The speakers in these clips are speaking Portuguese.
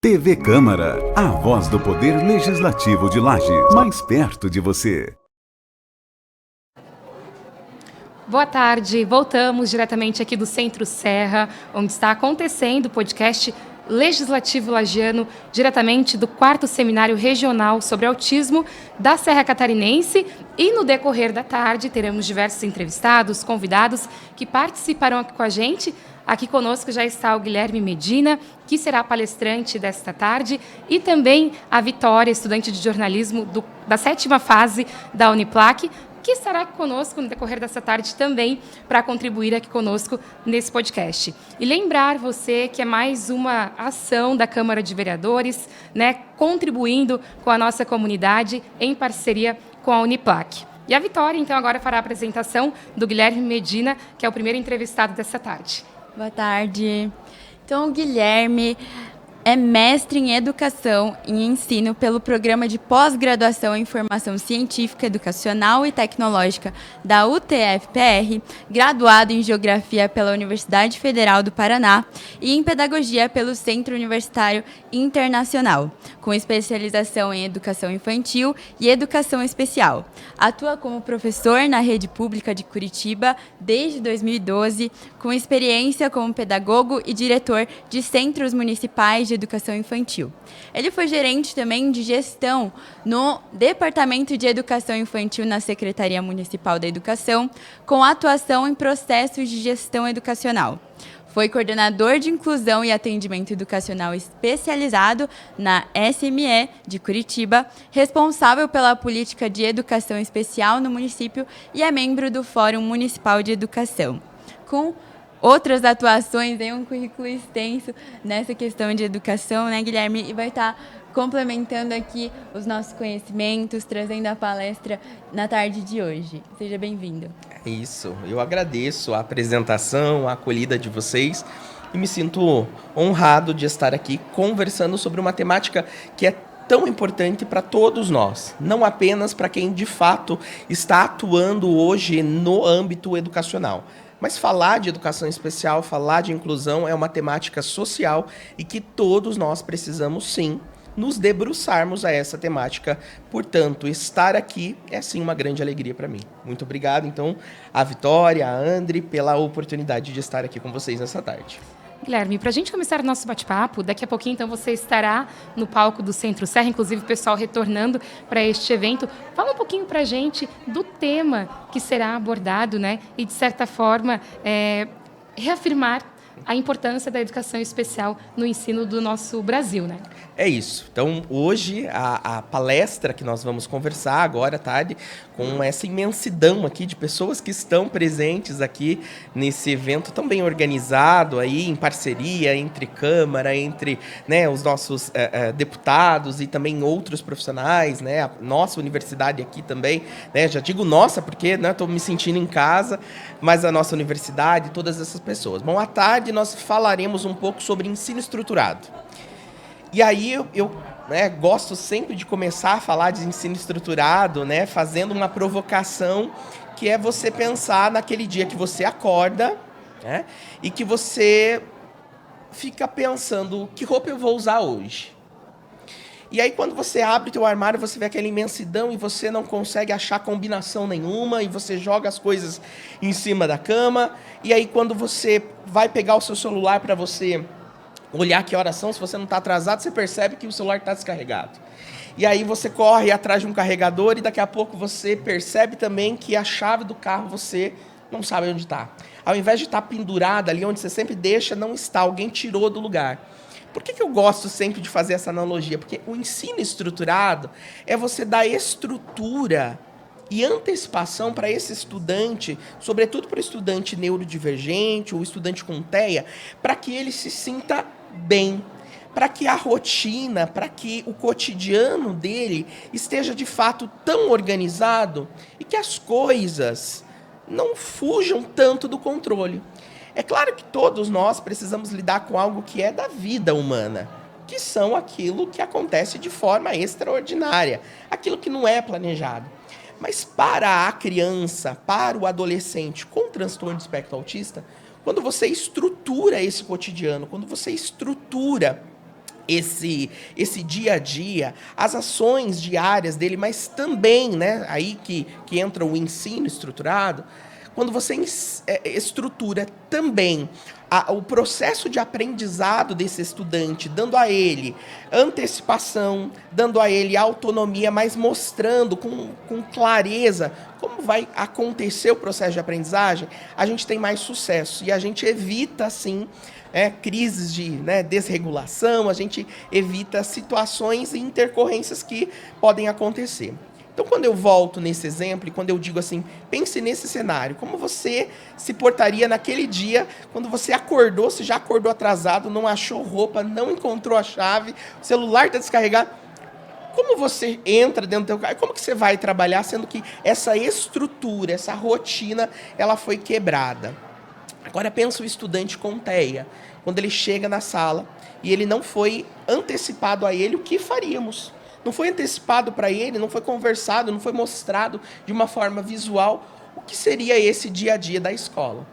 TV Câmara, a voz do Poder Legislativo de Lages, mais perto de você. Boa tarde, voltamos diretamente aqui do Centro Serra, onde está acontecendo o podcast Legislativo Lagiano, diretamente do 4º Seminário Regional sobre Autismo da Serra Catarinense. E no decorrer da tarde teremos diversos entrevistados, convidados que participarão aqui com a gente. Aqui conosco já está o Guilherme Medina, que será palestrante desta tarde, e também a Vitória, estudante de jornalismo da 7ª fase da Uniplac, que estará conosco no decorrer dessa tarde também para contribuir aqui conosco nesse podcast. E lembrar você que é mais uma ação da Câmara de Vereadores, contribuindo com a nossa comunidade em parceria com a Uniplac. E a Vitória, então, agora fará a apresentação do Guilherme Medina, que é o primeiro entrevistado dessa tarde. Boa tarde. Então, o Guilherme é mestre em Educação e Ensino pelo Programa de Pós-Graduação em Formação Científica, Educacional e Tecnológica da UTF-PR, graduado em Geografia pela Universidade Federal do Paraná e em Pedagogia pelo Centro Universitário Internacional, com especialização em Educação Infantil e Educação Especial. Atua como professor na Rede Pública de Curitiba desde 2012, com experiência como pedagogo e diretor de centros municipais de educação infantil. Ele foi gerente também de gestão no Departamento de Educação Infantil na Secretaria Municipal da Educação, com atuação em processos de gestão educacional. Foi coordenador de inclusão e atendimento educacional especializado na SME de Curitiba, responsável pela política de educação especial no município e é membro do Fórum Municipal de Educação. Com outras atuações, tem um currículo extenso nessa questão de educação, Guilherme? E vai estar complementando aqui os nossos conhecimentos, trazendo a palestra na tarde de hoje. Seja bem-vindo. É isso, eu agradeço a apresentação, a acolhida de vocês e me sinto honrado de estar aqui conversando sobre uma temática que é tão importante para todos nós, não apenas para quem de fato está atuando hoje no âmbito educacional. Mas falar de educação especial, falar de inclusão é uma temática social e que todos nós precisamos, sim, nos debruçarmos a essa temática. Portanto, estar aqui é, sim, uma grande alegria para mim. Muito obrigado, então, a Vitória, a André, pela oportunidade de estar aqui com vocês nessa tarde. Guilherme, para a gente começar o nosso bate-papo, daqui a pouquinho, então, você estará no palco do Centro Serra, inclusive o pessoal retornando para este evento. Fala um pouquinho para a gente do tema que será abordado, e, de certa forma, reafirmar a importância da educação especial no ensino do nosso Brasil, É isso. Então, hoje, a palestra que nós vamos conversar agora à tarde, com essa imensidão aqui de pessoas que estão presentes aqui nesse evento tão bem organizado, aí, em parceria entre Câmara, entre os nossos deputados e também outros profissionais, a nossa universidade aqui também, já digo nossa porque estou me sentindo em casa, mas a nossa universidade, todas essas pessoas. Bom, à tarde nós falaremos um pouco sobre ensino estruturado. E aí eu gosto sempre de começar a falar de ensino estruturado, fazendo uma provocação, que é você pensar naquele dia que você acorda, e que você fica pensando, que roupa eu vou usar hoje? E aí quando você abre o teu armário, você vê aquela imensidão e você não consegue achar combinação nenhuma, e você joga as coisas em cima da cama, e aí quando você vai pegar o seu celular para você olhar que horas são, se você não está atrasado, você percebe que o celular está descarregado. E aí você corre atrás de um carregador e daqui a pouco você percebe também que a chave do carro você não sabe onde está. Ao invés de estar pendurada ali onde você sempre deixa, não está, alguém tirou do lugar. Por que eu gosto sempre de fazer essa analogia? Porque o ensino estruturado é você dar estrutura e antecipação para esse estudante, sobretudo para o estudante neurodivergente ou estudante com TEA, para que ele se sinta bem, para que a rotina, para que o cotidiano dele esteja de fato tão organizado e que as coisas não fujam tanto do controle. É claro que todos nós precisamos lidar com algo que é da vida humana, que são aquilo que acontece de forma extraordinária, aquilo que não é planejado. Mas para a criança, para o adolescente com transtorno de espectro autista, quando você estrutura esse cotidiano, quando você estrutura esse dia a dia, as ações diárias dele, mas também, né, aí que entra o ensino estruturado, quando você estrutura também o processo de aprendizado desse estudante, dando a ele antecipação, dando a ele autonomia, mas mostrando com clareza como vai acontecer o processo de aprendizagem, a gente tem mais sucesso e a gente evita, assim, crises de desregulação, a gente evita situações e intercorrências que podem acontecer. Então, quando eu volto nesse exemplo, e quando eu digo assim, pense nesse cenário, como você se portaria naquele dia, quando você acordou, se já acordou atrasado, não achou roupa, não encontrou a chave, o celular está descarregado, como você entra dentro do teu carro, como que você vai trabalhar, sendo que essa estrutura, essa rotina, ela foi quebrada? Agora pensa o estudante com TEA, quando ele chega na sala e ele não foi antecipado a ele o que faríamos. Não foi antecipado para ele, não foi conversado, não foi mostrado de uma forma visual o que seria esse dia a dia da escola.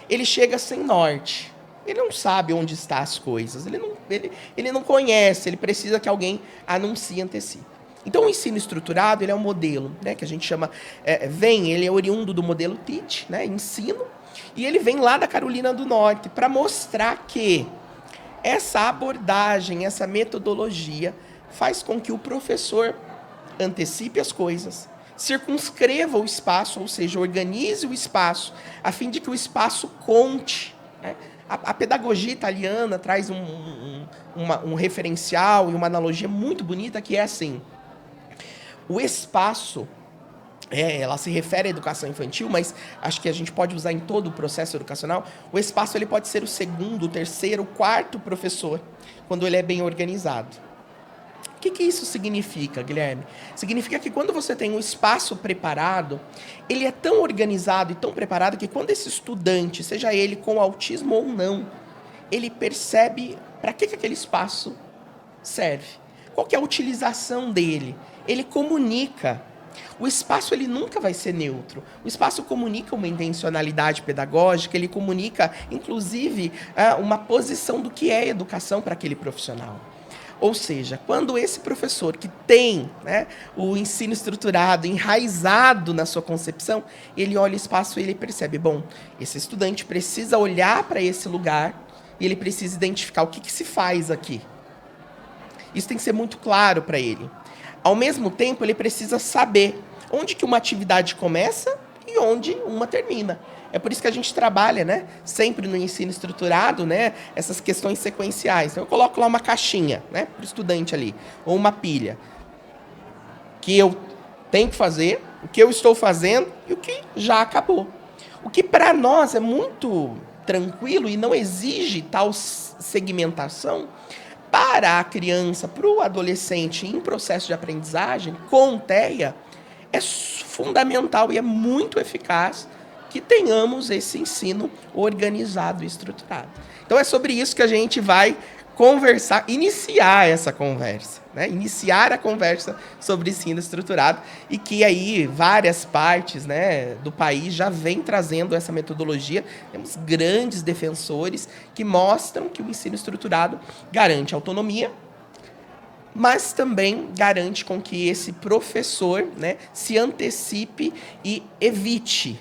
Ele chega sem norte, ele não sabe onde estão as coisas, ele não conhece, ele precisa que alguém anuncie, antecipe. Então o ensino estruturado ele é um modelo, né, que a gente chama, ele é oriundo do modelo TEACH, né, ensino, e ele vem lá da Carolina do Norte para mostrar que essa abordagem, essa metodologia faz com que o professor antecipe as coisas, circunscreva o espaço, ou seja, organize o espaço, a fim de que o espaço conte, né? A pedagogia italiana traz um referencial e uma analogia muito bonita que é assim, o espaço, ela se refere à educação infantil, mas acho que a gente pode usar em todo o processo educacional, o espaço ele pode ser o segundo, o terceiro, o quarto professor, quando ele é bem organizado. O que isso significa, Guilherme? Significa que quando você tem um espaço preparado, ele é tão organizado e tão preparado que quando esse estudante, seja ele com autismo ou não, ele percebe para que aquele espaço serve. Qual que é a utilização dele? Ele comunica. O espaço ele nunca vai ser neutro. O espaço comunica uma intencionalidade pedagógica, ele comunica, inclusive, uma posição do que é educação para aquele profissional. Ou seja, quando esse professor que tem, né, o ensino estruturado, enraizado na sua concepção, ele olha o espaço e ele percebe, bom, esse estudante precisa olhar para esse lugar e ele precisa identificar o que se faz aqui. Isso tem que ser muito claro para ele. Ao mesmo tempo, ele precisa saber onde que uma atividade começa e onde uma termina. É por isso que a gente trabalha, né, sempre no ensino estruturado, né, essas questões sequenciais. Então, eu coloco lá uma caixinha, né, para o estudante ali, ou uma pilha, que eu tenho que fazer, o que eu estou fazendo e o que já acabou. O que para nós é muito tranquilo e não exige tal segmentação, para a criança, para o adolescente em processo de aprendizagem, com TEA, é fundamental e é muito eficaz que tenhamos esse ensino organizado e estruturado. Então é sobre isso que a gente vai conversar, iniciar essa conversa, né? Iniciar a conversa sobre ensino estruturado e que aí várias partes, né, do país já vem trazendo essa metodologia. Temos grandes defensores que mostram que o ensino estruturado garante autonomia, mas também garante com que esse professor, né, se antecipe e evite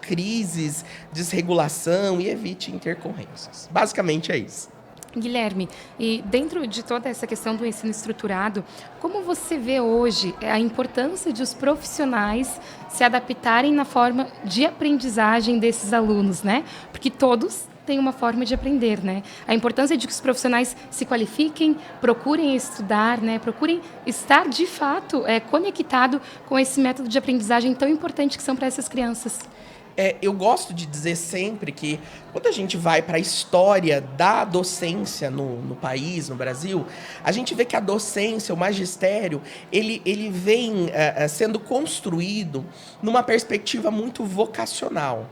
crises, desregulação e evite intercorrências. Basicamente é isso. Guilherme, e dentro de toda essa questão do ensino estruturado, como você vê hoje a importância de os profissionais se adaptarem na forma de aprendizagem desses alunos, né? Porque todos têm uma forma de aprender, né? A importância de que os profissionais se qualifiquem, procurem estudar, né? Procurem estar, de fato, conectado com esse método de aprendizagem tão importante que são para essas crianças. Eu gosto de dizer sempre que quando a gente vai para a história da docência no país, no Brasil, a gente vê que a docência, o magistério, ele vem sendo construído numa perspectiva muito vocacional.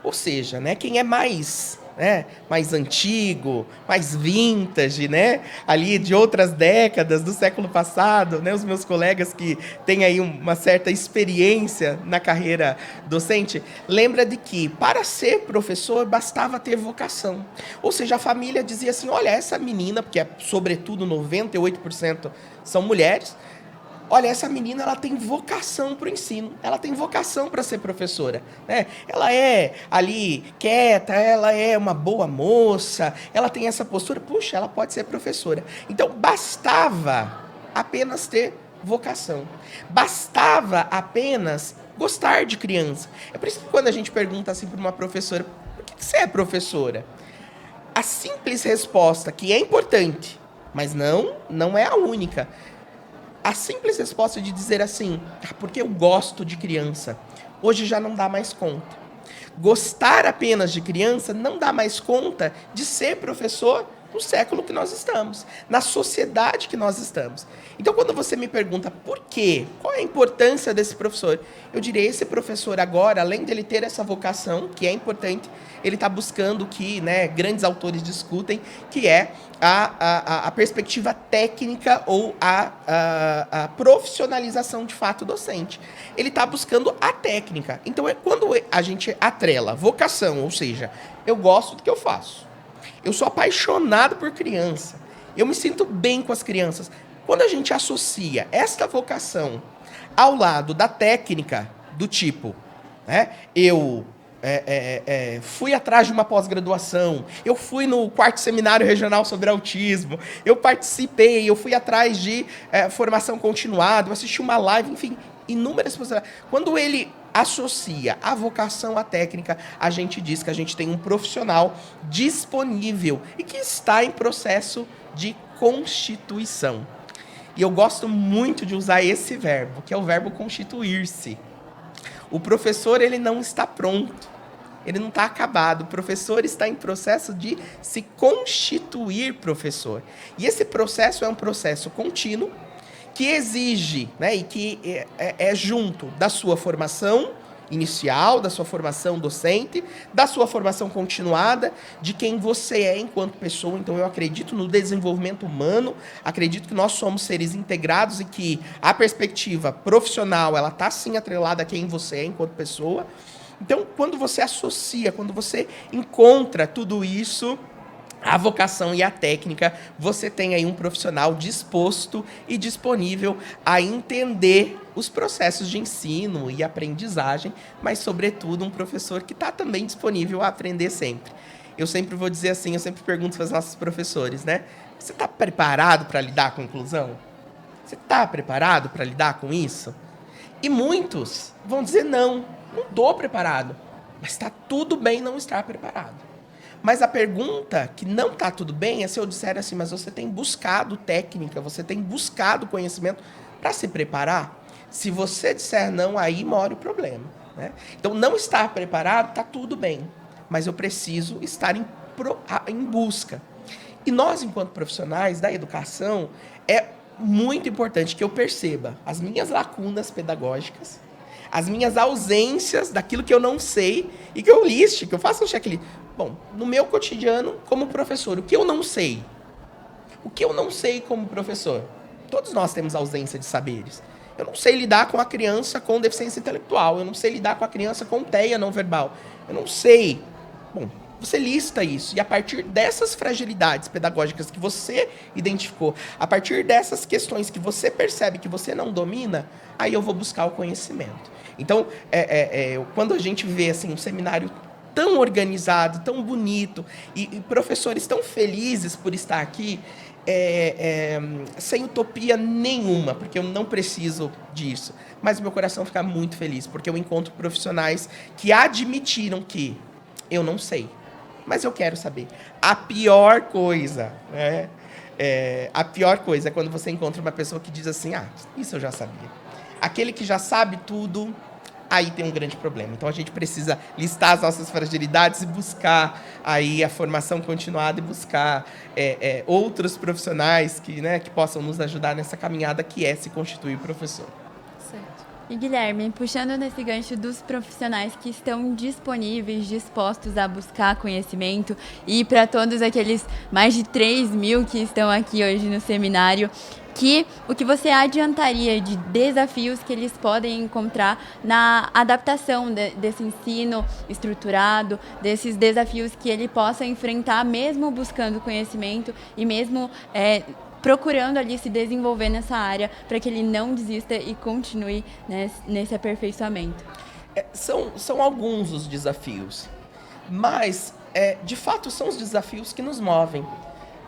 Ou seja, né, quem é mais né, mais antigo, mais vintage, né, ali de outras décadas do século passado, né, os meus colegas que têm aí uma certa experiência na carreira docente, lembra de que para ser professor bastava ter vocação. Ou seja, a família dizia assim, olha, essa menina, porque sobretudo 98% são mulheres, olha, essa menina, ela tem vocação para o ensino, ela tem vocação para ser professora, né? Ela é ali quieta, ela é uma boa moça, ela tem essa postura, puxa, ela pode ser professora. Então, bastava apenas ter vocação, bastava apenas gostar de criança. É por isso que quando a gente pergunta assim para uma professora, por que você é professora? A simples resposta, que é importante, mas não é a única, a simples resposta de dizer assim, porque eu gosto de criança, hoje já não dá mais conta. Gostar apenas de criança não dá mais conta de ser professor no século que nós estamos, na sociedade que nós estamos. Então, quando você me pergunta por quê, qual é a importância desse professor, eu diria, esse professor agora, além dele ter essa vocação, que é importante, ele está buscando o que, né, grandes autores discutem, que é a perspectiva técnica ou a profissionalização de fato docente. Ele está buscando a técnica. Então, quando a gente atrela vocação, ou seja, eu gosto do que eu faço, eu sou apaixonado por criança, eu me sinto bem com as crianças. Quando a gente associa esta vocação ao lado da técnica, do tipo, né, eu fui atrás de uma pós-graduação, eu fui no 4º Seminário Regional sobre Autismo, eu participei, eu fui atrás de formação continuada, eu assisti uma live, enfim, inúmeras possibilidades. Quando ele associa a vocação à técnica, a gente diz que a gente tem um profissional disponível e que está em processo de constituição. E eu gosto muito de usar esse verbo, que é o verbo constituir-se. O professor, ele não está pronto, ele não está acabado. O professor está em processo de se constituir professor. E esse processo é um processo contínuo, que exige, né, e que é junto da sua formação inicial, da sua formação docente, da sua formação continuada, de quem você é enquanto pessoa. Então, eu acredito no desenvolvimento humano, acredito que nós somos seres integrados e que a perspectiva profissional, ela está sim atrelada a quem você é enquanto pessoa. Então, quando você associa, quando você encontra tudo isso, a vocação e a técnica, você tem aí um profissional disposto e disponível a entender os processos de ensino e aprendizagem, mas, sobretudo, um professor que está também disponível a aprender sempre. Eu sempre vou dizer assim, eu sempre pergunto para os nossos professores, né? Você está preparado para lidar com a inclusão? Você está preparado para lidar com isso? E muitos vão dizer, não estou preparado. Mas está tudo bem não estar preparado. Mas a pergunta que não está tudo bem é se eu disser assim, mas você tem buscado técnica, você tem buscado conhecimento para se preparar? Se você disser não, aí mora o problema, né? Então, não estar preparado está tudo bem, mas eu preciso estar em busca. E nós, enquanto profissionais da educação, é muito importante que eu perceba as minhas lacunas pedagógicas, as minhas ausências daquilo que eu não sei e que eu liste, que eu faça um checklist. Bom, no meu cotidiano, como professor, o que eu não sei? O que eu não sei como professor? Todos nós temos ausência de saberes. Eu não sei lidar com a criança com deficiência intelectual, eu não sei lidar com a criança com TEA não verbal, eu não sei. Bom, você lista isso, e a partir dessas fragilidades pedagógicas que você identificou, a partir dessas questões que você percebe que você não domina, aí eu vou buscar o conhecimento. Então, quando a gente vê assim, um seminário tão organizado, tão bonito, e professores tão felizes por estar aqui, sem utopia nenhuma, porque eu não preciso disso, mas meu coração fica muito feliz, porque eu encontro profissionais que admitiram que eu não sei, mas eu quero saber. A pior coisa, né? A pior coisa é quando você encontra uma pessoa que diz assim, isso eu já sabia. Aquele que já sabe tudo, aí tem um grande problema. Então, a gente precisa listar as nossas fragilidades e buscar aí a formação continuada e buscar outros profissionais que possam nos ajudar nessa caminhada que é se constituir professor. Certo. E Guilherme, puxando nesse gancho dos profissionais que estão disponíveis, dispostos a buscar conhecimento, e para todos aqueles mais de 3.000 que estão aqui hoje no seminário, o que você adiantaria de desafios que eles podem encontrar na adaptação desse ensino estruturado, desses desafios que ele possa enfrentar mesmo buscando conhecimento e mesmo procurando ali se desenvolver nessa área para que ele não desista e continue, né, nesse aperfeiçoamento? São alguns os desafios, mas de fato são os desafios que nos movem.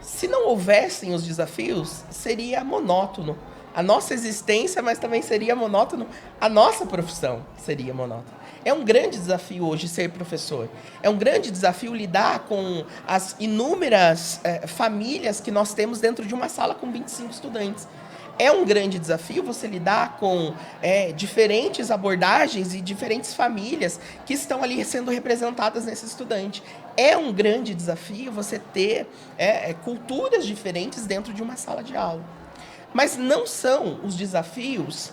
Se não houvessem os desafios, seria monótono a nossa existência, mas também seria monótono a nossa profissão, seria monótono. É um grande desafio hoje ser professor. É um grande desafio lidar com as inúmeras famílias que nós temos dentro de uma sala com 25 estudantes. É um grande desafio você lidar com diferentes abordagens e diferentes famílias que estão ali sendo representadas nesse estudante. É um grande desafio você ter culturas diferentes dentro de uma sala de aula. Mas não são os desafios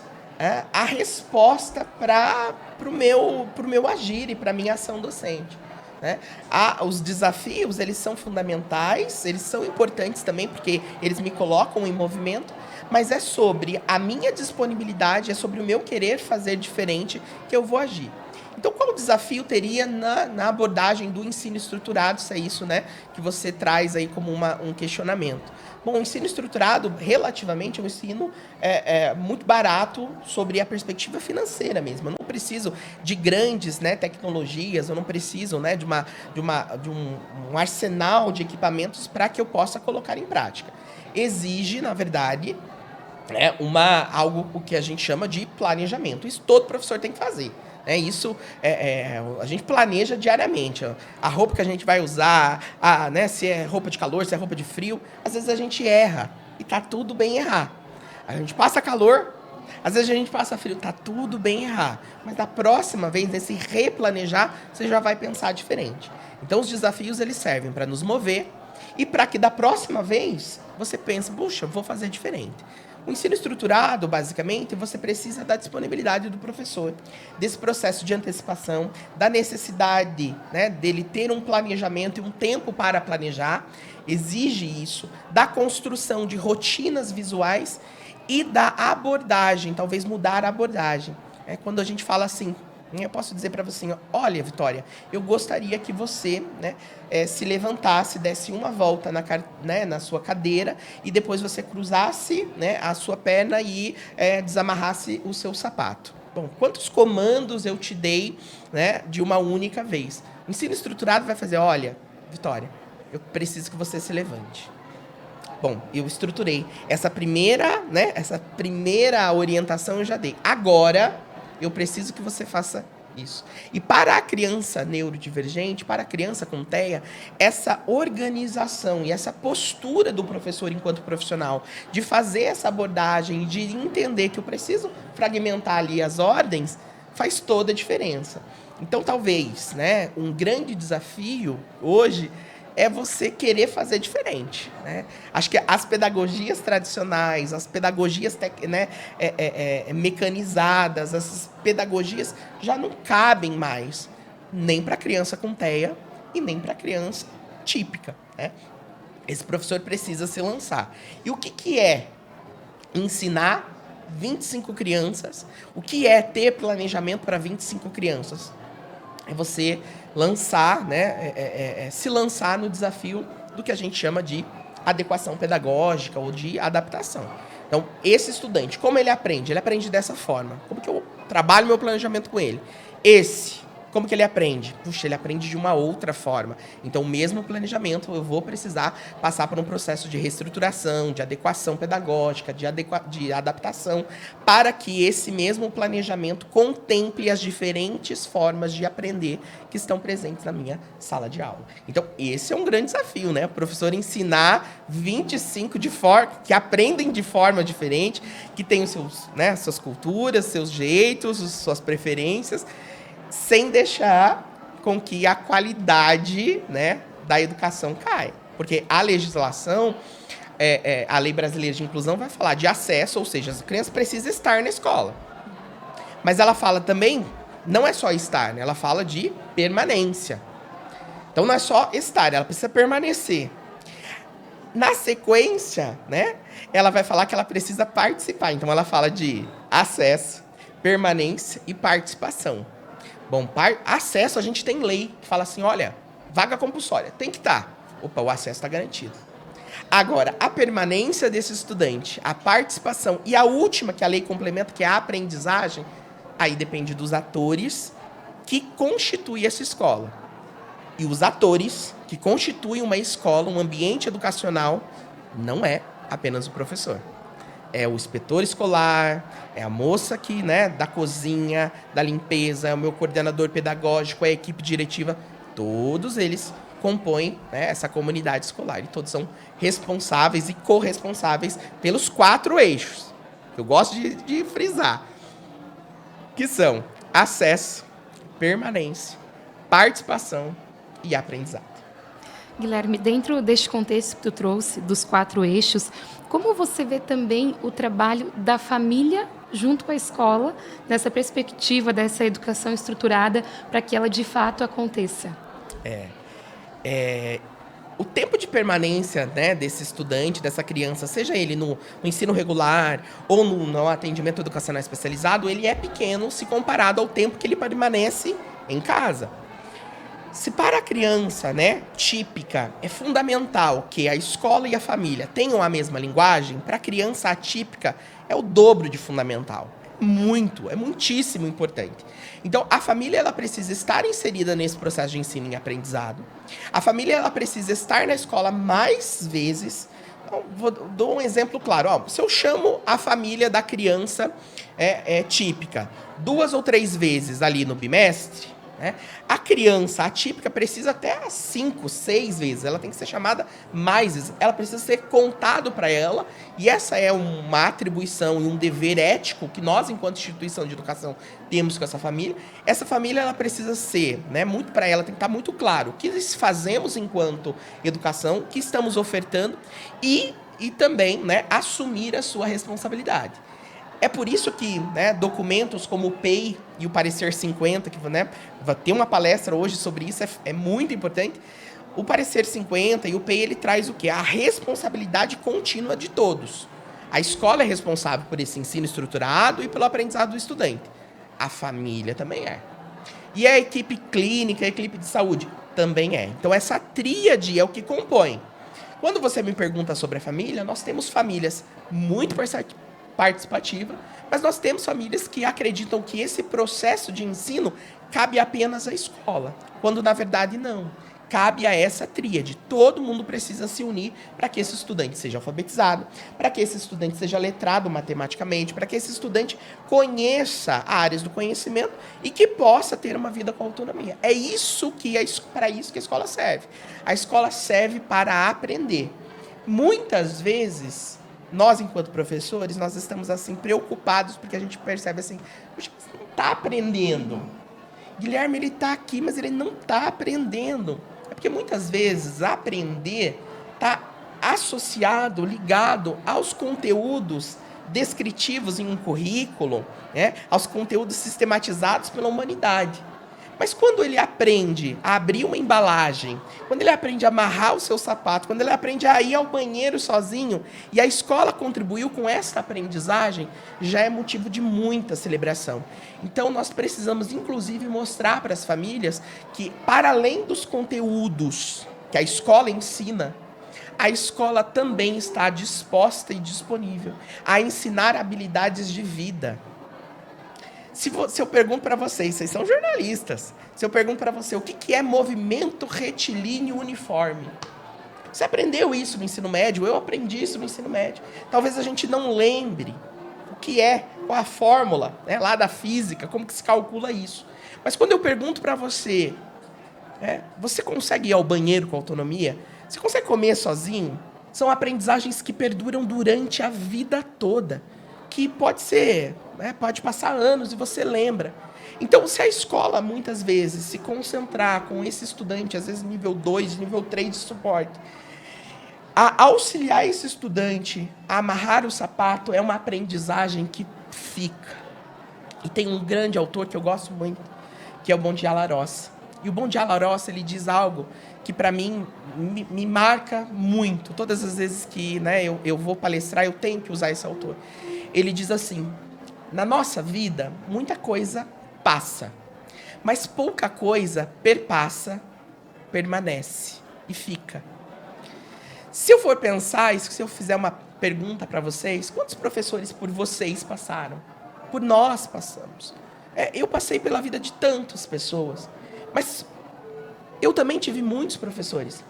a resposta para o meu agir e para a minha ação docente. Né? Os desafios, eles são fundamentais, eles são importantes também, porque eles me colocam em movimento, mas é sobre a minha disponibilidade, é sobre o meu querer fazer diferente que eu vou agir. Então, qual o desafio teria na abordagem do ensino estruturado, se é isso, né, que você traz aí como um questionamento? Bom, o ensino estruturado, relativamente, é um ensino muito barato sobre a perspectiva financeira mesmo. Eu não preciso de grandes, né, tecnologias, eu não preciso, né, de um arsenal de equipamentos para que eu possa colocar em prática. Exige, na verdade, algo o que a gente chama de planejamento. Isso todo professor tem que fazer. Isso a gente planeja diariamente. A roupa que a gente vai usar, né, se é roupa de calor, se é roupa de frio. Às vezes a gente erra e tá tudo bem errar. A gente passa calor, às vezes a gente passa frio, tá tudo bem errar. Mas da próxima vez, nesse replanejar, você já vai pensar diferente. Então os desafios eles servem para nos mover e para que da próxima vez você pense, puxa, vou fazer diferente. O ensino estruturado, basicamente, você precisa da disponibilidade do professor, desse processo de antecipação, da necessidade, né, dele ter um planejamento e um tempo para planejar, exige isso, da construção de rotinas visuais e da abordagem, talvez mudar a abordagem. Quando a gente fala assim, eu posso dizer para você, olha, Vitória, eu gostaria que você, né, se levantasse, desse uma volta na sua cadeira e depois você cruzasse, né, a sua perna e desamarrasse o seu sapato. Bom, quantos comandos eu te dei, né, de uma única vez? O ensino estruturado vai fazer, olha, Vitória, eu preciso que você se levante. Bom, eu estruturei. Essa primeira orientação eu já dei. Agora eu preciso que você faça isso. E para a criança neurodivergente, para a criança com TEA, essa organização e essa postura do professor enquanto profissional de fazer essa abordagem, de entender que eu preciso fragmentar ali as ordens, faz toda a diferença. Então, talvez, né, um grande desafio hoje é você querer fazer diferente, né? Acho que as pedagogias tradicionais, as pedagogias mecanizadas, essas pedagogias já não cabem mais, nem para criança com TEA e nem para criança típica, né? Esse professor precisa se lançar. E o que é ensinar 25 crianças? O que é ter planejamento para 25 crianças? É você lançar, né, se lançar no desafio do que a gente chama de adequação pedagógica ou de adaptação. Então, esse estudante, como ele aprende? Ele aprende dessa forma. Como que eu trabalho meu planejamento com ele? Como que ele aprende? Puxa, ele aprende de uma outra forma. Então, o mesmo planejamento, eu vou precisar passar por um processo de reestruturação, de adequação pedagógica, de adaptação, para que esse mesmo planejamento contemple as diferentes formas de aprender que estão presentes na minha sala de aula. Então, esse é um grande desafio, né? O professor ensinar 25 que aprendem de forma diferente, que têm os seus, né, suas culturas, seus jeitos, suas preferências, sem deixar com que a qualidade, né, da educação caia. Porque a legislação, a Lei Brasileira de Inclusão vai falar de acesso, ou seja, as crianças precisam estar na escola. Mas ela fala também, não é só estar, né? Ela fala de permanência. Então não é só estar, ela precisa permanecer. Na sequência, né, ela vai falar que ela precisa participar. Então ela fala de acesso, permanência e participação. Bom, acesso a gente tem lei que fala assim, olha, vaga compulsória, tem que estar. Opa, o acesso está garantido. Agora, a permanência desse estudante, a participação e a última que a lei complementa, que é a aprendizagem, aí depende dos atores que constituem essa escola. E os atores que constituem uma escola, um ambiente educacional, não é apenas o professor. É o inspetor escolar, é a moça que, né, da cozinha, da limpeza, é o meu coordenador pedagógico, é a equipe diretiva. Todos eles compõem, né, essa comunidade escolar. E todos são responsáveis e corresponsáveis pelos 4 eixos. Eu gosto de frisar. Que são acesso, permanência, participação e aprendizado. Guilherme, dentro deste contexto que tu trouxe, dos 4 eixos, como você vê também o trabalho da família junto com a escola, nessa perspectiva dessa educação estruturada para que ela de fato aconteça? O tempo de permanência, né, desse estudante, dessa criança, seja ele no ensino regular ou no atendimento educacional especializado, ele é pequeno se comparado ao tempo que ele permanece em casa. Se para a criança, né, típica, é fundamental que a escola e a família tenham a mesma linguagem, para a criança atípica é o dobro de fundamental. É muitíssimo importante. Então, a família ela precisa estar inserida nesse processo de ensino e aprendizado. A família ela precisa estar na escola mais vezes. Então, dou um exemplo claro. Se eu chamo a família da criança típica 2 ou 3 vezes ali no bimestre, né, a criança atípica precisa até 5, 6 vezes. Ela tem que ser chamada mais vezes. Ela precisa ser contado para ela. E essa é uma atribuição e um dever ético que nós, enquanto instituição de educação, temos com essa família. Essa família ela precisa ser, né, muito para ela, tem que estar muito claro o que fazemos enquanto educação, o que estamos ofertando e também, né, assumir a sua responsabilidade. É por isso que, né, documentos como o PEI e o Parecer 50, que, né, vai ter uma palestra hoje sobre isso, é muito importante. O Parecer 50 e o PEI, ele traz o quê? A responsabilidade contínua de todos. A escola é responsável por esse ensino estruturado e pelo aprendizado do estudante. A família também é. E a equipe clínica, a equipe de saúde também é. Então, essa tríade é o que compõe. Quando você me pergunta sobre a família, nós temos famílias muito participativa, mas nós temos famílias que acreditam que esse processo de ensino cabe apenas à escola, quando na verdade não. Cabe a essa tríade. Todo mundo precisa se unir para que esse estudante seja alfabetizado, para que esse estudante seja letrado matematicamente, para que esse estudante conheça áreas do conhecimento e que possa ter uma vida com autonomia. É isso para isso que a escola serve. A escola serve para aprender. Muitas vezes nós, enquanto professores, nós estamos assim preocupados porque a gente percebe assim, poxa, você não está aprendendo. Guilherme, ele está aqui, mas ele não está aprendendo. É porque muitas vezes aprender está associado, ligado aos conteúdos descritivos em um currículo, né, aos conteúdos sistematizados pela humanidade. Mas quando ele aprende a abrir uma embalagem, quando ele aprende a amarrar o seu sapato, quando ele aprende a ir ao banheiro sozinho, e a escola contribuiu com essa aprendizagem, já é motivo de muita celebração. Então, nós precisamos, inclusive, mostrar para as famílias que, para além dos conteúdos que a escola ensina, a escola também está disposta e disponível a ensinar habilidades de vida. Se eu pergunto para vocês são jornalistas, se eu pergunto para você o que é movimento retilíneo uniforme, você aprendeu isso no ensino médio? Eu aprendi isso no ensino médio. Talvez a gente não lembre o que é, qual a fórmula, né, lá da física, como que se calcula isso. Mas quando eu pergunto para você, você consegue ir ao banheiro com autonomia? Você consegue comer sozinho? São aprendizagens que perduram durante a vida toda, que pode ser, pode passar anos e você lembra. Então, se a escola, muitas vezes, se concentrar com esse estudante, às vezes nível 2, nível 3 de suporte, a auxiliar esse estudante a amarrar o sapato é uma aprendizagem que fica. E tem um grande autor que eu gosto muito, que é o Bondiala Rossi. E o Bondiala Rossi, ele diz algo que, para mim, me marca muito. Todas as vezes que, né, eu vou palestrar, eu tenho que usar esse autor. Ele diz assim: na nossa vida, muita coisa passa, mas pouca coisa perpassa, permanece e fica. Se eu for pensar, se eu fizer uma pergunta para vocês, quantos professores por vocês passaram? Por nós passamos. Eu passei pela vida de tantas pessoas, mas eu também tive muitos professores.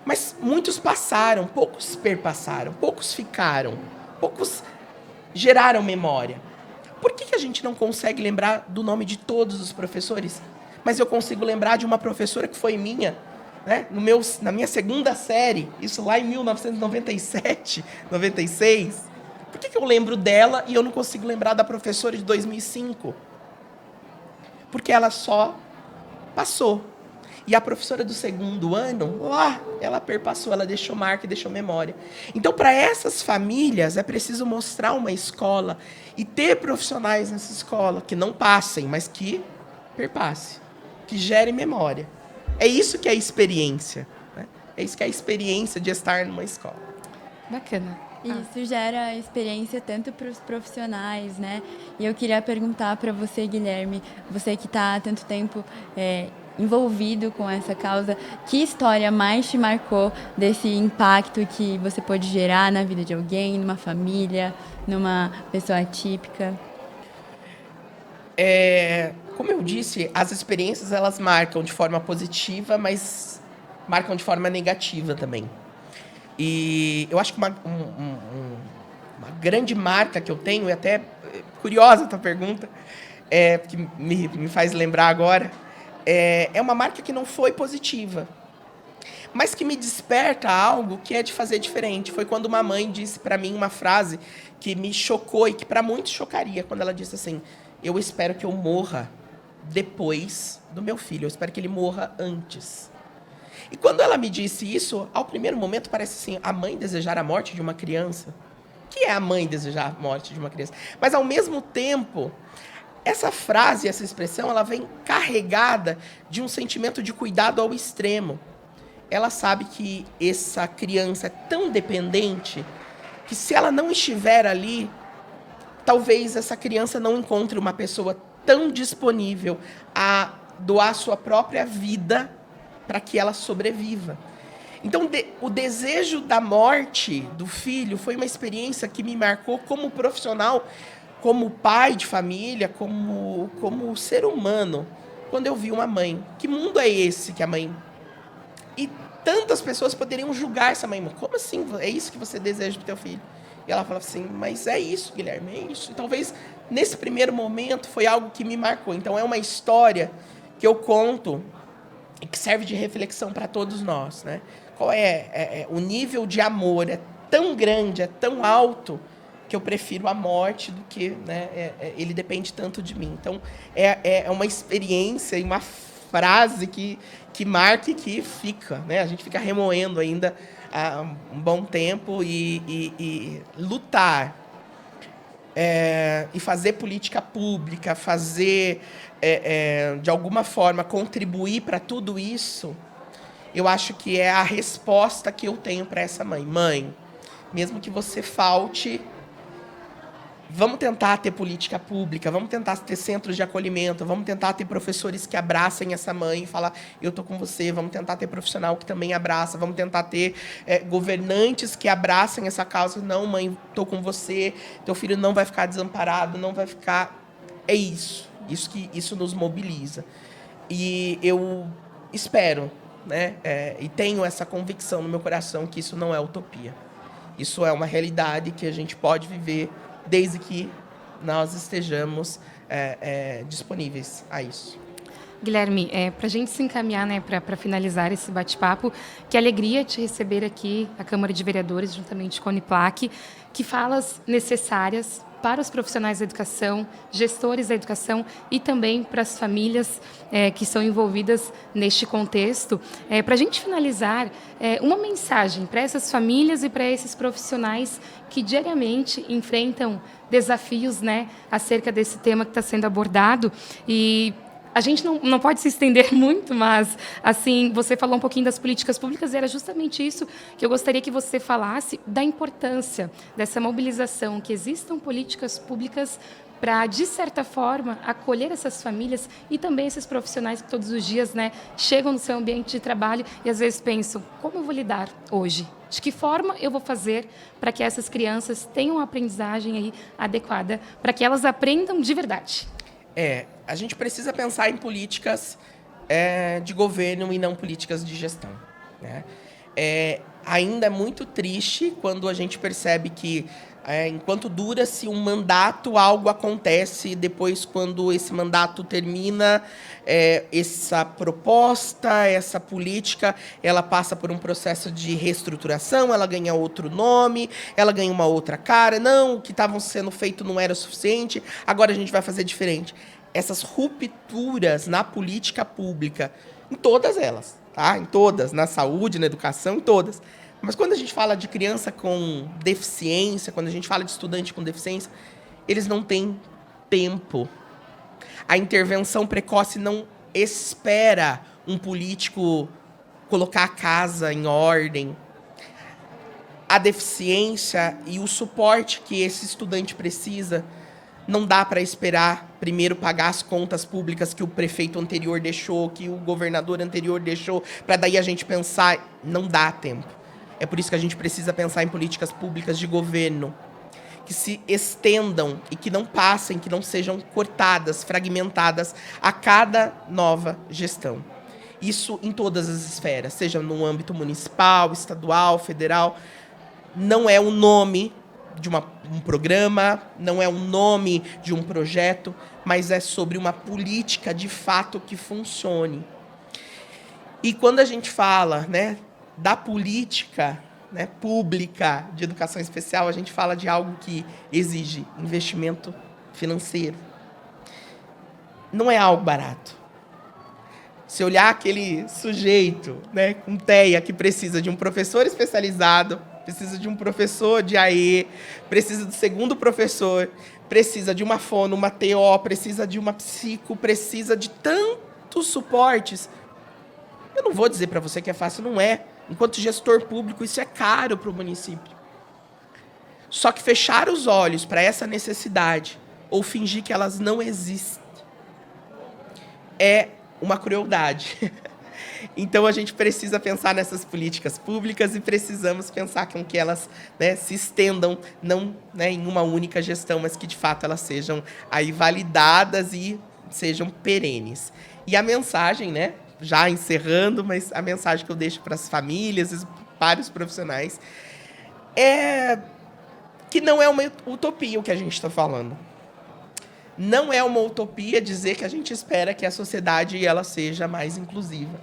Mas muitos passaram, poucos perpassaram, poucos ficaram, poucos geraram memória. Por que a gente não consegue lembrar do nome de todos os professores? Mas eu consigo lembrar de uma professora que foi minha, né? Na minha segunda série, isso lá em 1997, 96. Por que eu lembro dela e eu não consigo lembrar da professora de 2005? Porque ela só passou. E a professora do segundo ano, lá, ela perpassou, ela deixou marca e deixou memória. Então, para essas famílias, é preciso mostrar uma escola e ter profissionais nessa escola que não passem, mas que perpassem, que gerem memória. É isso que é a experiência, né? É isso que é a experiência de estar numa escola. Bacana. Isso gera experiência tanto para os profissionais, né? E eu queria perguntar para você, Guilherme, você que está há tanto tempo envolvido com essa causa, que história mais te marcou desse impacto que você pode gerar na vida de alguém, numa família, numa pessoa atípica? Como eu disse, as experiências elas marcam de forma positiva, mas marcam de forma negativa também. E eu acho que uma grande marca que eu tenho, e até curiosa a tua pergunta, que me faz lembrar agora, é uma marca que não foi positiva, mas que me desperta algo que é de fazer diferente. Foi quando uma mãe disse para mim uma frase que me chocou e que para muitos chocaria, quando ela disse assim: eu espero que eu morra depois do meu filho, eu espero que ele morra antes. E quando ela me disse isso, ao primeiro momento parece assim, a mãe desejar a morte de uma criança. O que é a mãe desejar a morte de uma criança? Mas ao mesmo tempo, essa frase, essa expressão, ela vem carregada de um sentimento de cuidado ao extremo. Ela sabe que essa criança é tão dependente que se ela não estiver ali, talvez essa criança não encontre uma pessoa tão disponível a doar sua própria vida para que ela sobreviva. Então, o desejo da morte do filho foi uma experiência que me marcou como profissional, como pai de família, como ser humano, quando eu vi uma mãe. Que mundo é esse que a mãe... E tantas pessoas poderiam julgar essa mãe. Como assim? É isso que você deseja para o teu filho? E ela fala assim, mas é isso, Guilherme, é isso. E talvez, nesse primeiro momento, foi algo que me marcou. Então, é uma história que eu conto e que serve de reflexão para todos nós, né? Qual o nível de amor é tão grande, é tão alto, que eu prefiro a morte do que, né, ele depende tanto de mim. Então, é uma experiência e uma frase que marca e que fica, né? A gente fica remoendo ainda há um bom tempo e lutar e fazer política pública, fazer, de alguma forma, contribuir para tudo isso, eu acho que é a resposta que eu tenho para essa mãe. Mãe, mesmo que você falte, vamos tentar ter política pública, vamos tentar ter centros de acolhimento, vamos tentar ter professores que abracem essa mãe e falar, eu tô com você, vamos tentar ter profissional que também abraça, vamos tentar ter governantes que abracem essa causa. Não, mãe, tô com você, teu filho não vai ficar desamparado, não vai ficar... É isso que nos mobiliza. E eu espero, né, e tenho essa convicção no meu coração que isso não é utopia. Isso é uma realidade que a gente pode viver desde que nós estejamos disponíveis a isso. Guilherme, para a gente se encaminhar, né, para finalizar esse bate-papo, que alegria te receber aqui, a Câmara de Vereadores, juntamente com a Uniplac, que falas necessárias para os profissionais da educação, gestores da educação e também para as famílias que são envolvidas neste contexto. Para a gente finalizar, uma mensagem para essas famílias e para esses profissionais que diariamente enfrentam desafios, né, acerca desse tema que está sendo abordado. E a gente não pode se estender muito, mas, assim, você falou um pouquinho das políticas públicas e era justamente isso que eu gostaria que você falasse, da importância dessa mobilização, que existam políticas públicas para, de certa forma, acolher essas famílias e também esses profissionais que todos os dias, né, chegam no seu ambiente de trabalho e, às vezes, pensam, como eu vou lidar hoje? De que forma eu vou fazer para que essas crianças tenham uma aprendizagem aí adequada, para que elas aprendam de verdade? A gente precisa pensar em políticas de governo e não políticas de gestão, né? Ainda é muito triste quando a gente percebe que, enquanto dura-se um mandato, algo acontece. Depois, quando esse mandato termina, essa proposta, essa política, ela passa por um processo de reestruturação, ela ganha outro nome, ela ganha uma outra cara. Não, o que estava sendo feito não era o suficiente, agora a gente vai fazer diferente. Essas rupturas na política pública, em todas elas, tá? Em todas, na saúde, na educação, em todas. Mas quando a gente fala de criança com deficiência, quando a gente fala de estudante com deficiência, eles não têm tempo. A intervenção precoce não espera um político colocar a casa em ordem. A deficiência e o suporte que esse estudante precisa, não dá para esperar primeiro pagar as contas públicas que o prefeito anterior deixou, que o governador anterior deixou, para daí a gente pensar. Não dá tempo. É por isso que a gente precisa pensar em políticas públicas de governo que se estendam e que não passem, que não sejam cortadas, fragmentadas a cada nova gestão. Isso em todas as esferas, seja no âmbito municipal, estadual, federal. Não é o nome de um programa, não é o nome de um projeto, mas é sobre uma política de fato que funcione. E quando a gente fala, né, da política, né, pública de educação especial, a gente fala de algo que exige investimento financeiro. Não é algo barato. Se olhar aquele sujeito, né, com TEA que precisa de um professor especializado, precisa de um professor de AE, precisa do segundo professor, precisa de uma fono, uma TO, precisa de uma psico, precisa de tantos suportes. Eu não vou dizer para você que é fácil, não é. Enquanto gestor público, isso é caro para o município. Só que fechar os olhos para essa necessidade ou fingir que elas não existem é uma crueldade. Então, a gente precisa pensar nessas políticas públicas e precisamos pensar com que elas, né, se estendam, não, né, em uma única gestão, mas que, de fato, elas sejam aí validadas e sejam perenes. E a mensagem, né, já encerrando, mas a mensagem que eu deixo para as famílias e para os profissionais é que não é uma utopia o que a gente está falando. Não é uma utopia dizer que a gente espera que a sociedade ela seja mais inclusiva.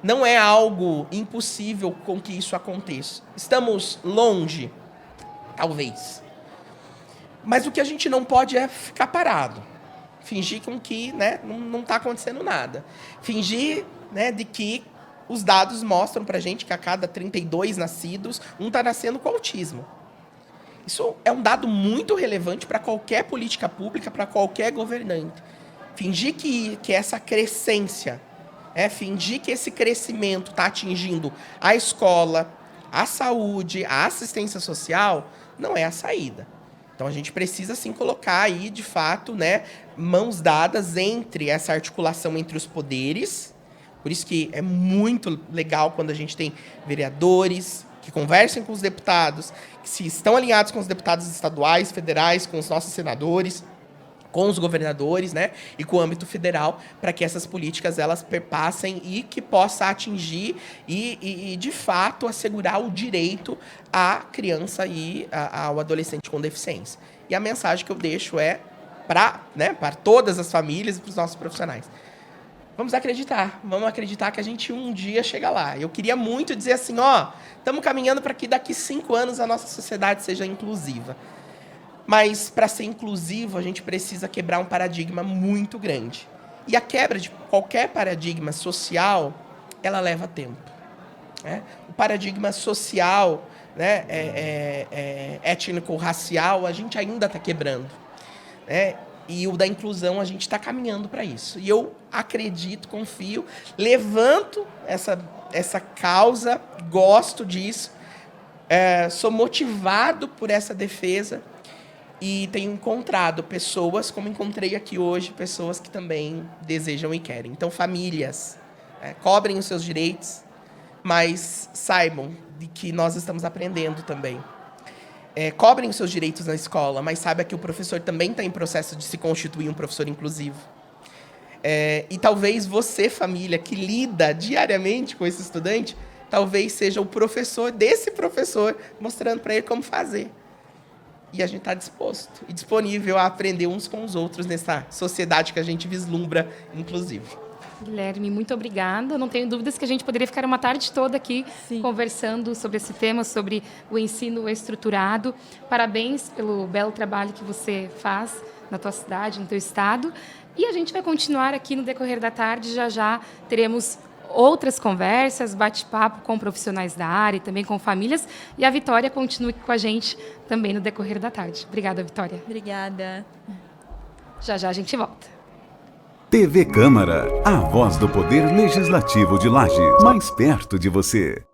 Não é algo impossível com que isso aconteça. Estamos longe? Talvez. Mas o que a gente não pode é ficar parado. Fingir com que, né, não está acontecendo nada. Fingir, né, de que os dados mostram para a gente que a cada 32 nascidos, um está nascendo com autismo. Isso é um dado muito relevante para qualquer política pública, para qualquer governante. Fingir que essa crescência, fingir que esse crescimento está atingindo a escola, a saúde, a assistência social, não é a saída. Então, a gente precisa, sim, colocar aí, de fato, né, mãos dadas entre essa articulação entre os poderes. Por isso que é muito legal quando a gente tem vereadores que conversem com os deputados, que se estão alinhados com os deputados estaduais, federais, com os nossos senadores, com os governadores, né, e com o âmbito federal, para que essas políticas elas perpassem e que possa atingir e de fato assegurar o direito à criança e ao adolescente com deficiência. E a mensagem que eu deixo é para todas as famílias e para os nossos profissionais. Vamos acreditar que a gente um dia chega lá. Eu queria muito dizer assim, estamos caminhando para que daqui 5 anos a nossa sociedade seja inclusiva. Mas, para ser inclusivo, a gente precisa quebrar um paradigma muito grande. E a quebra de qualquer paradigma social, ela leva tempo. Né? O paradigma social, né, étnico-racial, a gente ainda está quebrando. Né? E o da inclusão, a gente está caminhando para isso. E eu acredito, confio, levanto essa causa, gosto disso, sou motivado por essa defesa e tenho encontrado pessoas, como encontrei aqui hoje, pessoas que também desejam e querem. Então, famílias, cobrem os seus direitos, mas saibam de que nós estamos aprendendo também. Cobrem os seus direitos na escola, mas saiba que o professor também está em processo de se constituir um professor inclusivo. E talvez você, família, que lida diariamente com esse estudante, talvez seja o professor desse professor, mostrando para ele como fazer. E a gente está disposto e disponível a aprender uns com os outros nessa sociedade que a gente vislumbra, inclusive. Guilherme, muito obrigada. Não tenho dúvidas que a gente poderia ficar uma tarde toda aqui conversando sobre esse tema, sobre o ensino estruturado. Parabéns pelo belo trabalho que você faz na tua cidade, no teu estado. E a gente vai continuar aqui no decorrer da tarde. Já já teremos outras conversas, bate-papo com profissionais da área e também com famílias. E a Vitória continue com a gente também no decorrer da tarde. Obrigada, Vitória. Obrigada. Já já a gente volta. TV Câmara, a voz do Poder Legislativo de Lages, mais perto de você.